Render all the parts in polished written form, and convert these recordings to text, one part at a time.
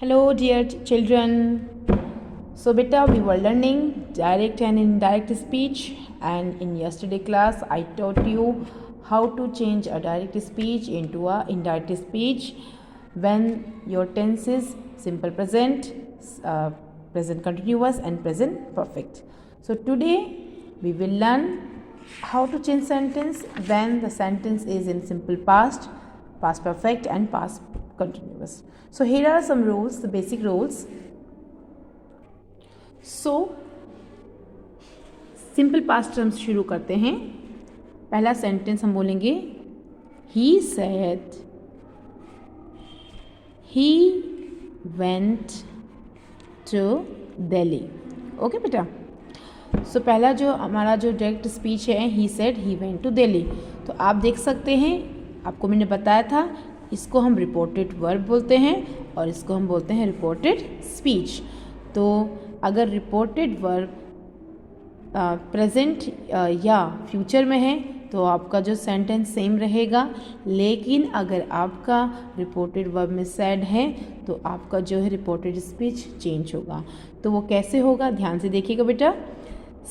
Hello, dear children. So, beta, we were learning direct and indirect speech, and in yesterday class, I taught you how to change a direct speech into a indirect speech when your tense is simple present, present continuous, and present perfect. So, today we will learn how to change sentence when the sentence is in simple past, past perfect, and past continuous. So here are some rules, the basic rules. So simple past terms शुरू करते हैं. पहला sentence हम बोलेंगे he said he went to Delhi. Okay बेटा. सो पहला जो हमारा जो डायरेक्ट स्पीच है he said he went to Delhi. तो आप देख सकते हैं, आपको मैंने बताया था, इसको हम रिपोर्टेड वर्ब बोलते हैं और इसको हम बोलते हैं रिपोर्टेड स्पीच. तो अगर रिपोर्टेड वर्ब प्रेजेंट या फ्यूचर में है तो आपका जो सेंटेंस सेम रहेगा, लेकिन अगर आपका रिपोर्टेड वर्ब में सैड है तो आपका जो है रिपोर्टेड स्पीच चेंज होगा. तो वो कैसे होगा, ध्यान से देखिएगा बेटा.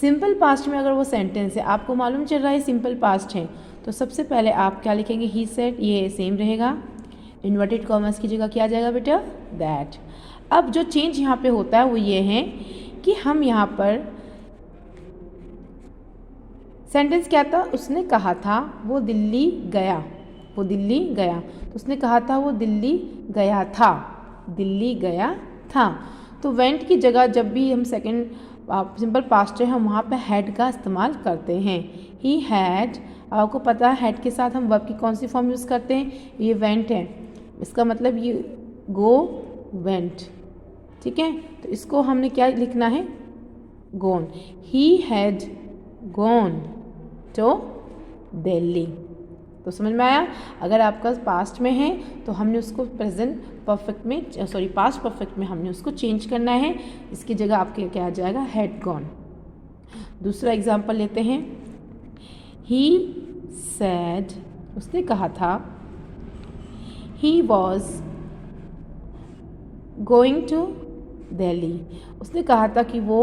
सिंपल पास्ट में अगर वो सेंटेंस है, आपको मालूम चल रहा है सिंपल पास्ट है, तो सबसे पहले आप क्या लिखेंगे, ही सेड, ये सेम रहेगा. इन्वर्टेड कॉमर्स की जगह क्या आ जाएगा बेटा, दैट. अब जो चेंज यहाँ पे होता है वो ये है कि हम यहाँ पर सेंटेंस क्या था, उसने कहा था वो दिल्ली गया, वो दिल्ली गया. तो उसने कहा था वो दिल्ली गया था, दिल्ली गया था. तो वेंट की जगह जब भी हम सेकंड सिंपल पास्ट है, हम वहाँ पे हैड का इस्तेमाल करते हैं. ही हैड, आपको पता है हैड के साथ हम वर्ब की कौन सी फॉर्म यूज़ करते हैं, ये वेंट है, इसका मतलब ये गो वेंट. ठीक है, तो इसको हमने क्या लिखना है, gone. He had gone to Delhi. तो समझ में आया. अगर आपका पास्ट में है तो हमने उसको प्रेजेंट परफेक्ट में, सॉरी पास्ट परफेक्ट में हमने उसको चेंज करना है. इसकी जगह आपके क्या आ जाएगा, हैड गॉन. दूसरा एग्जांपल लेते हैं. ही सैड, उसने कहा था, he was going to Delhi, उसने कहा था कि वो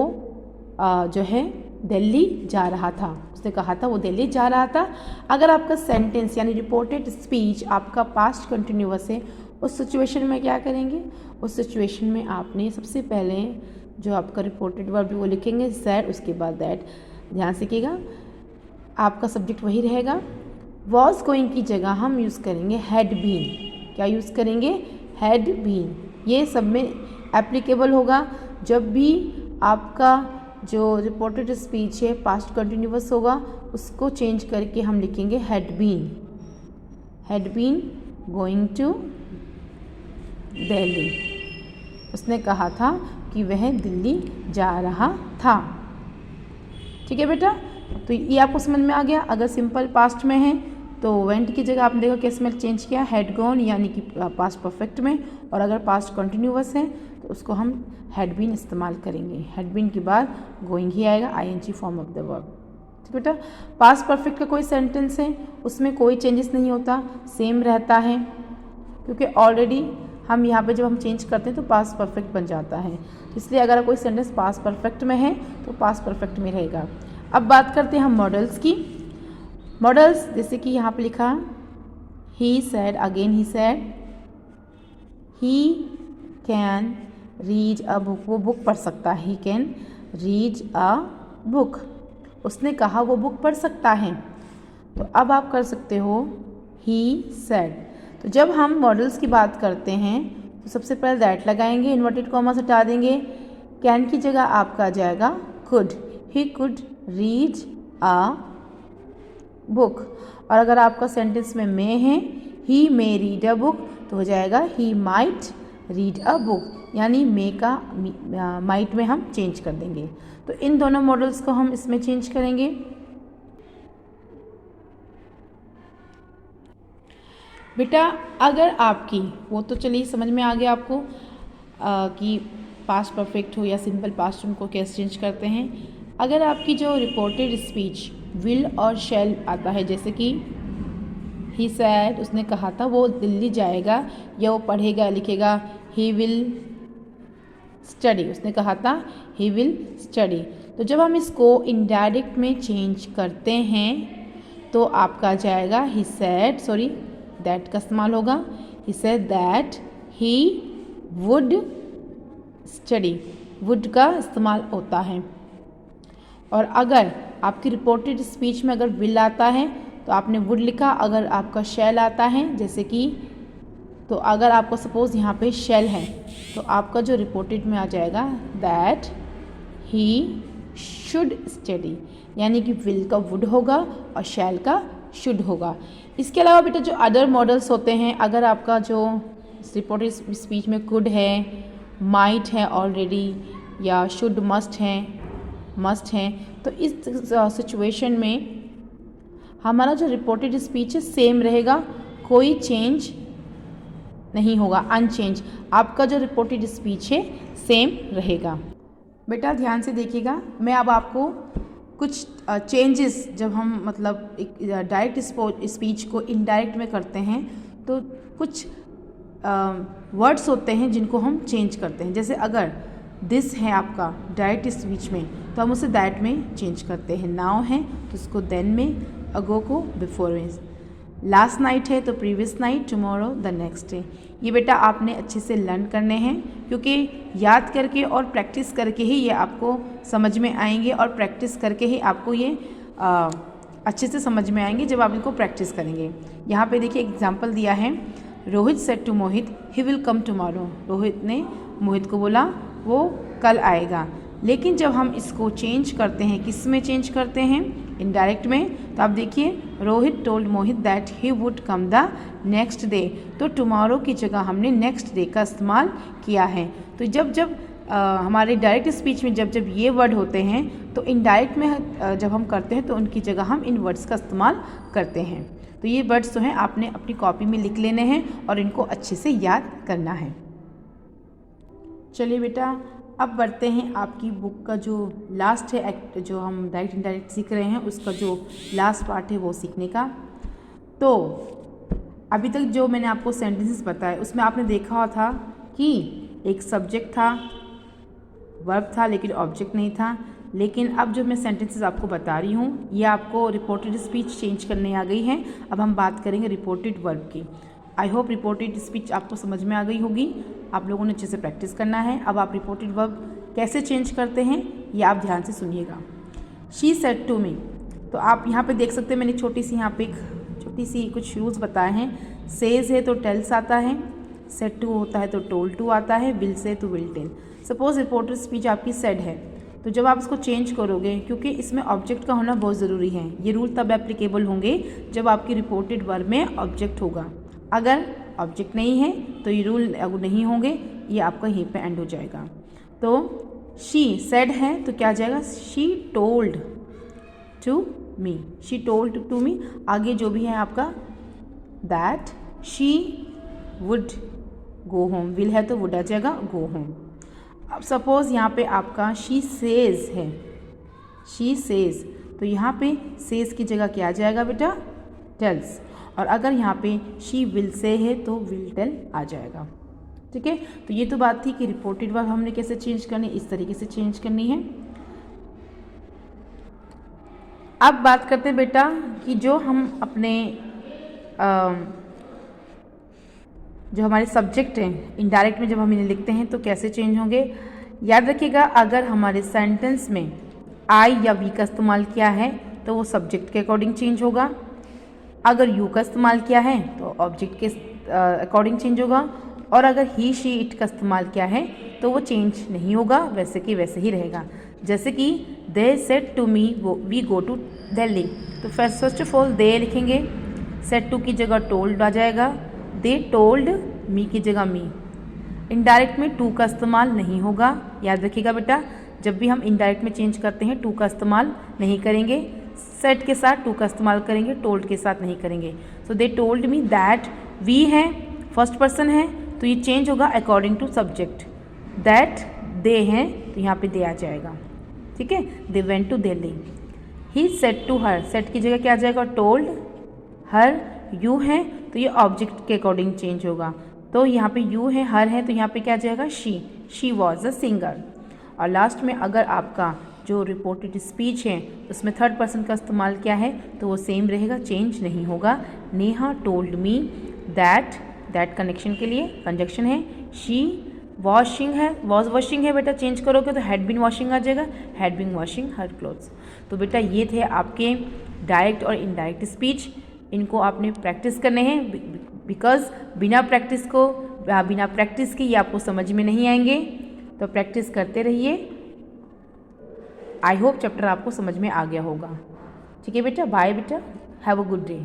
जो है दिल्ली जा रहा था, उसने कहा था वो दिल्ली जा रहा था. अगर आपका सेंटेंस यानी रिपोर्टेड स्पीच आपका पास्ट कंटिन्यूअस है, उस सिचुएशन में क्या करेंगे, उस सिचुएशन में आपने सबसे पहले जो आपका रिपोर्टेड वर्ब वो लिखेंगे सैड, उसके बाद दैट. ध्यान सीखिएगा, आपका सब्जेक्ट वही रहेगा. वॉज गोइंग की जगह हम यूज़ करेंगे हैड बीन. क्या यूज़ करेंगे, हैड बीन. ये सब में एप्लीकेबल होगा. जब भी आपका जो रिपोर्टेड स्पीच है पास्ट कंटिन्यूअस होगा, उसको चेंज करके हम लिखेंगे had been, had been going to Delhi. उसने कहा था कि वह दिल्ली जा रहा था. ठीक है बेटा. तो ये आपको समझ में आ गया. अगर सिंपल पास्ट में है तो वेंट की जगह आपने देखा किस में चेंज किया, हैड गॉन यानी कि पास्ट परफेक्ट में. और अगर पास्ट कंटिन्यूअस है तो उसको हम हैड बीन इस्तेमाल करेंगे. हैड बीन के बाद गोइंग ही आएगा, ING form of the verb. ठीक बेटा. पास्ट परफेक्ट का कोई सेंटेंस है उसमें कोई चेंजेस नहीं होता, सेम रहता है, क्योंकि ऑलरेडी हम यहाँ पे जब हम चेंज करते हैं तो पास्ट परफेक्ट बन जाता है. इसलिए अगर कोई सेंटेंस पास्ट परफेक्ट में है तो पास्ट परफेक्ट में रहेगा. अब बात करते हैं हम मॉडल्स की. मॉडल्स जैसे कि यहाँ पे लिखा he said, again he said, he can read a book, वो बुक पढ़ सकता है, he can read a book. उसने कहा वो बुक पढ़ सकता है. तो अब आप कर सकते हो ही सैड. तो जब हम मॉडल्स की बात करते हैं तो सबसे पहले दैट लगाएंगे, इन्वर्टेड कॉमर्स हटा देंगे, कैन की जगह आपका आ जाएगा could, he could read a book. और अगर आपका सेंटेंस में मे है, ही मे रीड अ बुक, तो हो जाएगा he might read a book, यानी मे का माइट में हम चेंज कर देंगे. तो इन दोनों मॉडल्स को हम इसमें चेंज करेंगे. बेटा अगर आपकी, वो तो चलिए समझ में आ गया आपको कि पास्ट परफेक्ट हो या सिंपल पास्ट उनको कैसे चेंज करते हैं. अगर आपकी जो रिपोर्टेड स्पीच विल और शैल आता है, जैसे कि ही सैड, उसने कहा था वो दिल्ली जाएगा, या वो पढ़ेगा लिखेगा ही विल स्टडी, उसने कहा था ही विल स्टडी। तो जब हम इसको इनडायरेक्ट में चेंज करते हैं तो आपका जाएगा ही सेड, सॉरी दैट का इस्तेमाल होगा। He said that he would study, would का इस्तेमाल होता है। और अगर आपकी रिपोर्टेड स्पीच में अगर विल आता है तो आपने वुड लिखा, अगर आपका शैल आता है जैसे कि, तो अगर आपको सपोज़ यहाँ पे शैल है तो आपका जो रिपोर्टेड में आ जाएगा दैट ही शुड स्टडी, यानी कि विल का वुड होगा और शैल का शुड होगा। इसके अलावा बेटा जो अदर मॉडल्स होते हैं, अगर आपका जो रिपोर्टेड स्पीच में कुड है, माइट है ऑलरेडी, या शुड मस्ट है, तो इस सिचुएशन में हमारा जो रिपोर्टेड स्पीच है सेम रहेगा, कोई चेंज नहीं होगा, अनचेंज। आपका जो रिपोर्टेड स्पीच है सेम रहेगा। बेटा ध्यान से देखिएगा, मैं अब आपको कुछ चेंजेस, जब हम मतलब एक डायरेक्ट स्पीच को इनडायरेक्ट में करते हैं तो कुछ वर्ड्स होते हैं जिनको हम चेंज करते हैं। जैसे अगर दिस है आपका डायरेक्ट स्पीच में तो हम उसे दैट में चेंज करते हैं। नाउ है तो उसको देन में, अगो को बिफोर में, लास्ट नाइट है तो previous night, tomorrow the next day. ये बेटा आपने अच्छे से लर्न करने हैं, क्योंकि याद करके और प्रैक्टिस करके ही ये आपको समझ में आएंगे, और प्रैक्टिस करके ही आपको ये अच्छे से समझ में आएंगे जब आप इनको प्रैक्टिस करेंगे। यहाँ पे देखिए एग्जाम्पल दिया है, Rohit said to Mohit he will come tomorrow. Rohit ने मोहित को बोला वो कल आएगा। लेकिन जब हम इसको चेंज करते हैं, किस में चेंज करते हैं, इनडायरेक्ट में, तो आप देखिए Rohit told Mohit that he would come the next day. तो टुमारो की जगह हमने नेक्स्ट डे का इस्तेमाल किया है। तो जब हमारे डायरेक्ट स्पीच में जब ये वर्ड होते हैं तो इनडायरेक्ट में जब हम करते हैं तो उनकी जगह हम इन वर्ड्स का इस्तेमाल करते हैं। तो ये वर्ड्स जो हैं आपने अपनी कॉपी में लिख लेने हैं और इनको अच्छे से याद करना है। चलिए बेटा अब बढ़ते हैं आपकी बुक का जो लास्ट है एक्ट, जो हम डायरेक्ट इनडायरेक्ट सीख रहे हैं उसका जो लास्ट पार्ट है वो सीखने का। तो अभी तक जो मैंने आपको सेंटेंसेस बताए उसमें आपने देखा था कि एक सब्जेक्ट था, वर्ब था, लेकिन ऑब्जेक्ट नहीं था। लेकिन अब जो मैं सेंटेंसेस आपको बता रही हूँ ये आपको रिपोर्टेड स्पीच चेंज करने आ गई है। अब हम बात करेंगे रिपोर्टेड वर्ब की। आई होप रिपोर्टेड स्पीच आपको समझ में आ गई होगी, आप लोगों ने अच्छे से प्रैक्टिस करना है। अब आप रिपोर्टेड वर्ब कैसे चेंज करते हैं ये आप ध्यान से सुनिएगा। शी सेड टू मी, तो आप यहाँ पे देख सकते हैं मैंने छोटी सी कुछ रूल्स बताए हैं। सेज है तो टेल्स आता है, सेड टू होता है तो टोल्ड टू आता है, विल से तो will tell. Suppose reported speech आपकी सेड है तो जब आप इसको चेंज करोगे, क्योंकि इसमें ऑब्जेक्ट का होना बहुत ज़रूरी है, ये रूल तब एप्लीकेबल होंगे जब आपकी रिपोर्टेड वर्ब में ऑब्जेक्ट होगा। अगर ऑब्जेक्ट नहीं है तो ये रूल नहीं होंगे, ये आपका यहीं पे एंड हो जाएगा। तो शी सेड है तो क्या आ जाएगा, she told to me, she told to me. आगे जो भी है आपका that she would go home, will है तो वुड आ जाएगा गो होम। अब सपोज़ यहाँ पे आपका शी सेज है, शी सेज, तो यहाँ पे सेज की जगह क्या आ जाएगा बेटा, टेल्स। और अगर यहाँ पे शी विल से है तो विल टेल आ जाएगा। ठीक है, तो ये तो बात थी कि रिपोर्टेड वर्ब हमने कैसे चेंज करनी, इस तरीके से चेंज करनी है। अब बात करते हैं बेटा कि जो हम अपने जो हमारे सब्जेक्ट हैं इनडायरेक्ट में जब हम इन्हें लिखते हैं तो कैसे चेंज होंगे। याद रखिएगा, अगर हमारे सेंटेंस में आई या वी का इस्तेमाल किया है तो वो सब्जेक्ट के अकॉर्डिंग चेंज होगा। अगर यू का इस्तेमाल किया है तो ऑब्जेक्ट के अकॉर्डिंग चेंज होगा। और अगर ही शी इट का इस्तेमाल किया है तो वो चेंज नहीं होगा, वैसे कि वैसे ही रहेगा। जैसे कि they said to me we go to Delhi, तो फर्स्ट ऑफ ऑल दे लिखेंगे, सेड टू की जगह टोल्ड आ जाएगा, दे टोल्ड मी की जगह मी। इनडायरेक्ट में टू का इस्तेमाल नहीं होगा, याद रखिएगा बेटा, जब भी हम इनडायरेक्ट में चेंज करते हैं टू का इस्तेमाल नहीं करेंगे। सेड के साथ टू का इस्तेमाल करेंगे, टोल्ड के साथ नहीं करेंगे। So they told me that, we है फर्स्ट पर्सन है तो ये चेंज होगा according to subject. That they हैं तो यहाँ पे दे आ जाएगा। ठीक है, they went to Delhi. He said to her, said की जगह क्या आ जाएगा, टोल्ड। हर यू है तो ये ऑब्जेक्ट के अकॉर्डिंग चेंज होगा। तो यहाँ पे यू है, हर है, तो यहाँ पे क्या आ जाएगा शी वॉज अ सिंगर। और लास्ट में अगर आपका जो रिपोर्टेड स्पीच है उसमें थर्ड पर्सन का इस्तेमाल क्या है तो वो सेम रहेगा, चेंज नहीं होगा। Neha told me that connection के लिए कंजक्शन है। शी वॉशिंग है, वॉज वॉशिंग है बेटा, चेंज करोगे तो हैड बीन वॉशिंग आ जाएगा, had been washing her clothes. तो बेटा ये थे आपके डायरेक्ट और इनडायरेक्ट स्पीच, इनको आपने प्रैक्टिस करने हैं बिकॉज बिना प्रैक्टिस के ये आपको समझ में नहीं आएंगे, तो प्रैक्टिस करते रहिए। आई होप चैप्टर आपको समझ में आ गया होगा। ठीक है बेटा, बाय बेटा, हैव अ गुड डे।